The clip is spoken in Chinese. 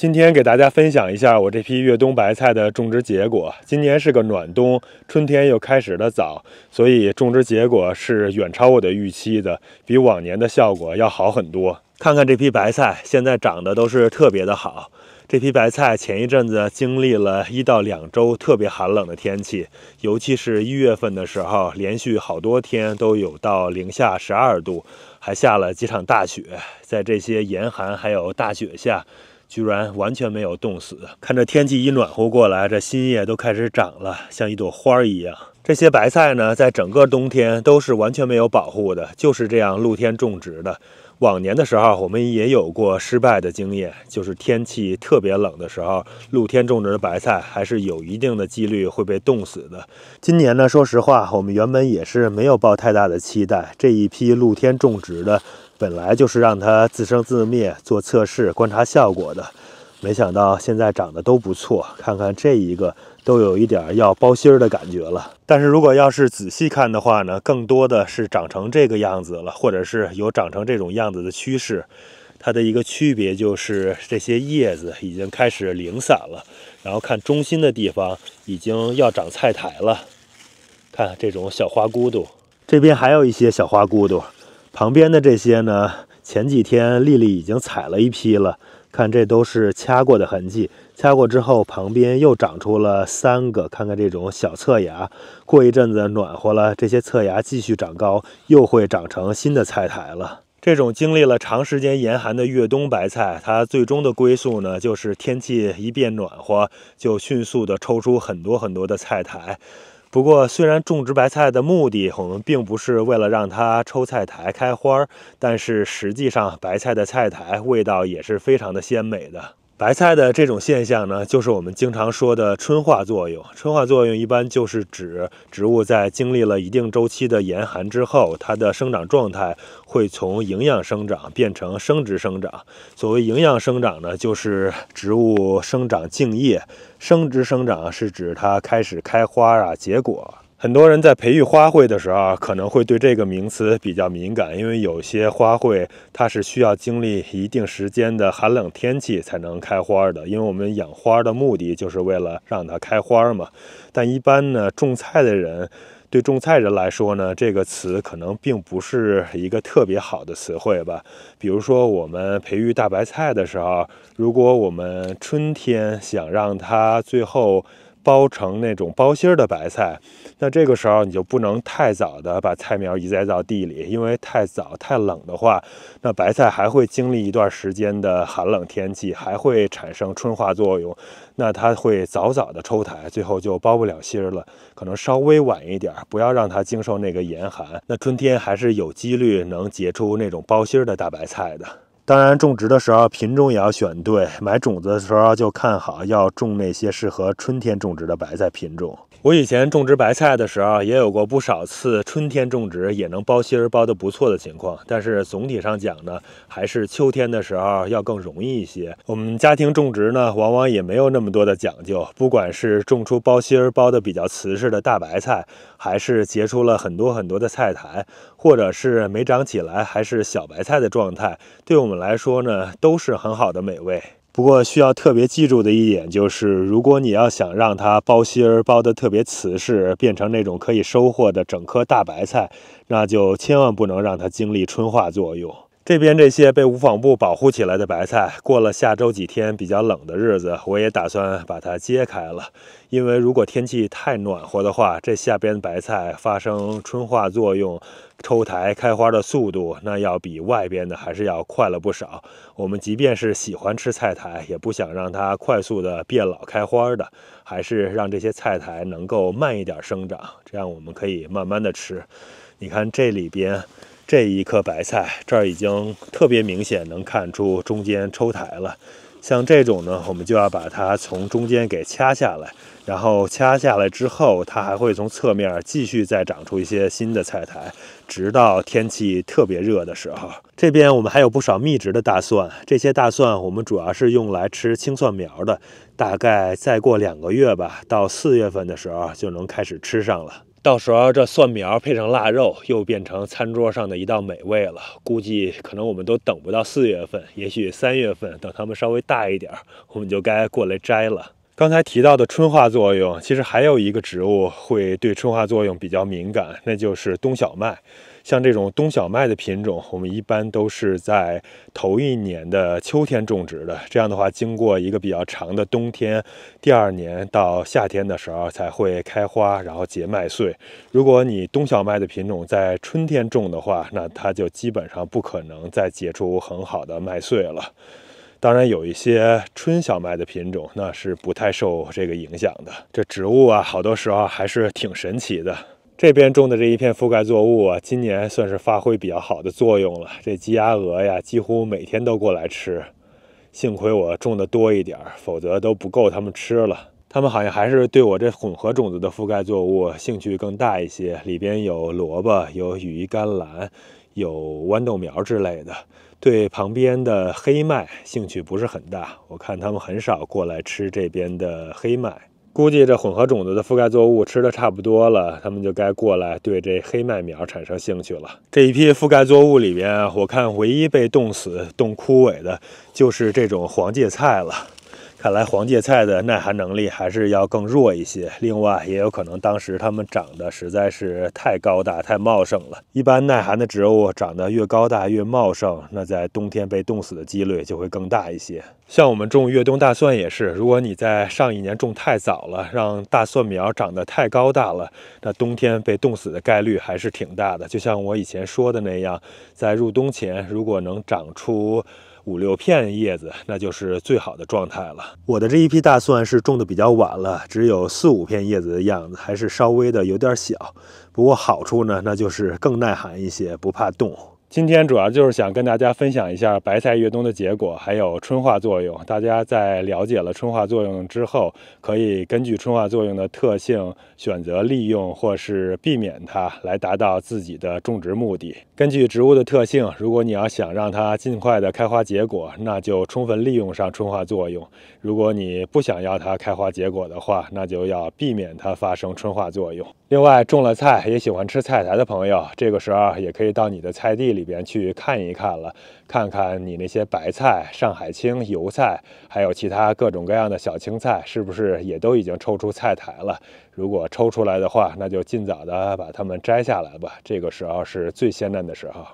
今天给大家分享一下我这批越冬白菜的种植结果。今年是个暖冬，春天又开始的早，所以种植结果是远超我的预期的，比往年的效果要好很多。看看这批白菜，现在长得都是特别的好。这批白菜前一阵子经历了1到2周特别寒冷的天气，尤其是1月份的时候，连续好多天都有到-12度，还下了几场大雪。在这些严寒还有大雪下，居然完全没有冻死。看着天气一暖和过来，这新叶都开始长了，像一朵花一样。这些白菜呢，在整个冬天都是完全没有保护的，就是这样露天种植的。往年的时候，我们也有过失败的经验，就是天气特别冷的时候，露天种植的白菜还是有一定的几率会被冻死的。今年呢，说实话，我们原本也是没有抱太大的期待，这一批露天种植的本来就是让它自生自灭，做测试观察效果的，没想到现在长得都不错，看看这一个都有一点要包心儿的感觉了。但是如果要是仔细看的话呢，更多的是长成这个样子了，或者是有长成这种样子的趋势。它的一个区别就是这些叶子已经开始零散了，然后看中心的地方已经要长菜苔了。看这种小花骨朵，这边还有一些小花骨朵，旁边的这些呢，前几天丽丽已经采了一批了。看这都是掐过的痕迹，掐过之后旁边又长出了3个，看看这种小侧芽，过一阵子暖和了，这些侧芽继续长高，又会长成新的菜苔了。这种经历了长时间严寒的越冬白菜，它最终的归宿呢，就是天气一变暖和，就迅速的抽出很多的菜苔。不过，虽然种植白菜的目的我们并不是为了让它抽菜苔开花，但是实际上白菜的菜苔味道也是非常的鲜美的。白菜的这种现象呢，就是我们经常说的春化作用。春化作用一般就是指植物在经历了一定周期的严寒之后，它的生长状态会从营养生长变成生殖生长。所谓营养生长呢，就是植物生长茎叶；生殖生长是指它开始开花啊、结果。很多人在培育花卉的时候可能会对这个名词比较敏感，因为有些花卉它是需要经历一定时间的寒冷天气才能开花的，因为我们养花的目的就是为了让它开花嘛。但一般呢，种菜的人对种菜人来说呢，这个词可能并不是一个特别好的词汇吧。比如说我们培育大白菜的时候，如果我们春天想让它最后包成那种包心儿的白菜，那这个时候你就不能太早的把菜苗移栽到地里，因为太早太冷的话，那白菜还会经历一段时间的寒冷天气，还会产生春化作用，那它会早的抽苔，最后就包不了心儿了。可能稍微晚一点，不要让它经受那个严寒，那春天还是有几率能结出那种包心儿的大白菜的。当然，种植的时候品种也要选对，买种子的时候就看好要种那些适合春天种植的白菜品种。我以前种植白菜的时候，也有过不少次春天种植也能包心儿包得不错的情况，但是总体上讲呢，还是秋天的时候要更容易一些。我们家庭种植呢，往往也没有那么多的讲究，不管是种出包心儿包得比较瓷实的大白菜，还是结出了很多的菜苔，或者是没长起来还是小白菜的状态，对我们来说呢，都是很好的美味。不过需要特别记住的一点就是，如果你要想让它包心儿包得特别瓷实，变成那种可以收获的整颗大白菜，那就千万不能让它经历春化作用。这边这些被无纺布保护起来的白菜，过了下周几天比较冷的日子，我也打算把它揭开了。因为如果天气太暖和的话，这下边白菜发生春化作用、抽苔开花的速度，那要比外边的还是要快了不少。我们即便是喜欢吃菜苔，也不想让它快速的变老开花的，还是让这些菜苔能够慢一点生长，这样我们可以慢慢的吃。你看这里边这一颗白菜，这儿已经特别明显能看出中间抽苔了。像这种呢，我们就要把它从中间给掐下来，然后掐下来之后，它还会从侧面继续再长出一些新的菜苔，直到天气特别热的时候。这边我们还有不少密植的大蒜，这些大蒜我们主要是用来吃青蒜苗的，大概再过2个月吧，到4月份的时候就能开始吃上了。到时候这蒜苗配上腊肉，又变成餐桌上的一道美味了。估计可能我们都等不到4月份，也许3月份，等它们稍微大一点，我们就该过来摘了。刚才提到的春化作用，其实还有一个植物会对春化作用比较敏感，那就是冬小麦。像这种冬小麦的品种，我们一般都是在头一年的秋天种植的。这样的话，经过一个比较长的冬天，第2年到夏天的时候才会开花，然后结麦穗。如果你冬小麦的品种在春天种的话，那它就基本上不可能再结出很好的麦穗了。当然，有一些春小麦的品种，那是不太受这个影响的。这植物啊，好多时候还是挺神奇的。这边种的这一片覆盖作物啊，今年算是发挥比较好的作用了。这鸡鸭鹅呀，几乎每天都过来吃。幸亏我种的多一点，否则都不够它们吃了。它们好像还是对我这混合种子的覆盖作物兴趣更大一些，里边有萝卜，有羽衣甘蓝，有豌豆苗之类的。对旁边的黑麦兴趣不是很大，我看它们很少过来吃这边的黑麦。估计这混合种子的覆盖作物吃的差不多了，它们就该过来对这黑麦苗产生兴趣了。这一批覆盖作物里边，我看唯一被冻死、冻枯萎的，就是这种黄芥菜了。看来黄芥菜的耐寒能力还是要更弱一些，另外也有可能当时它们长得实在是太高大、太茂盛了。一般耐寒的植物长得越高大越茂盛，那在冬天被冻死的几率就会更大一些。像我们种越冬大蒜也是，如果你在上一年种太早了，让大蒜苗长得太高大了，那冬天被冻死的概率还是挺大的。就像我以前说的那样，在入冬前如果能长出5、6片叶子，那就是最好的状态了。我的这一批大蒜是种的比较晚了，只有4、5片叶子的样子，还是稍微的有点小。不过好处呢，那就是更耐寒一些，不怕冻。今天主要就是想跟大家分享一下白菜越冬的结果，还有春化作用。大家在了解了春化作用之后，可以根据春化作用的特性选择利用或是避免它，来达到自己的种植目的。根据植物的特性，如果你要想让它尽快的开花结果，那就充分利用上春化作用；如果你不想要它开花结果的话，那就要避免它发生春化作用。另外，种了菜也喜欢吃菜苔的朋友，这个时候也可以到你的菜地里边去看一看了，看看你那些白菜、上海青、油菜，还有其他各种各样的小青菜，是不是也都已经抽出菜苔了？如果抽出来的话，那就尽早的把它们摘下来吧，这个时候是最鲜嫩的时候。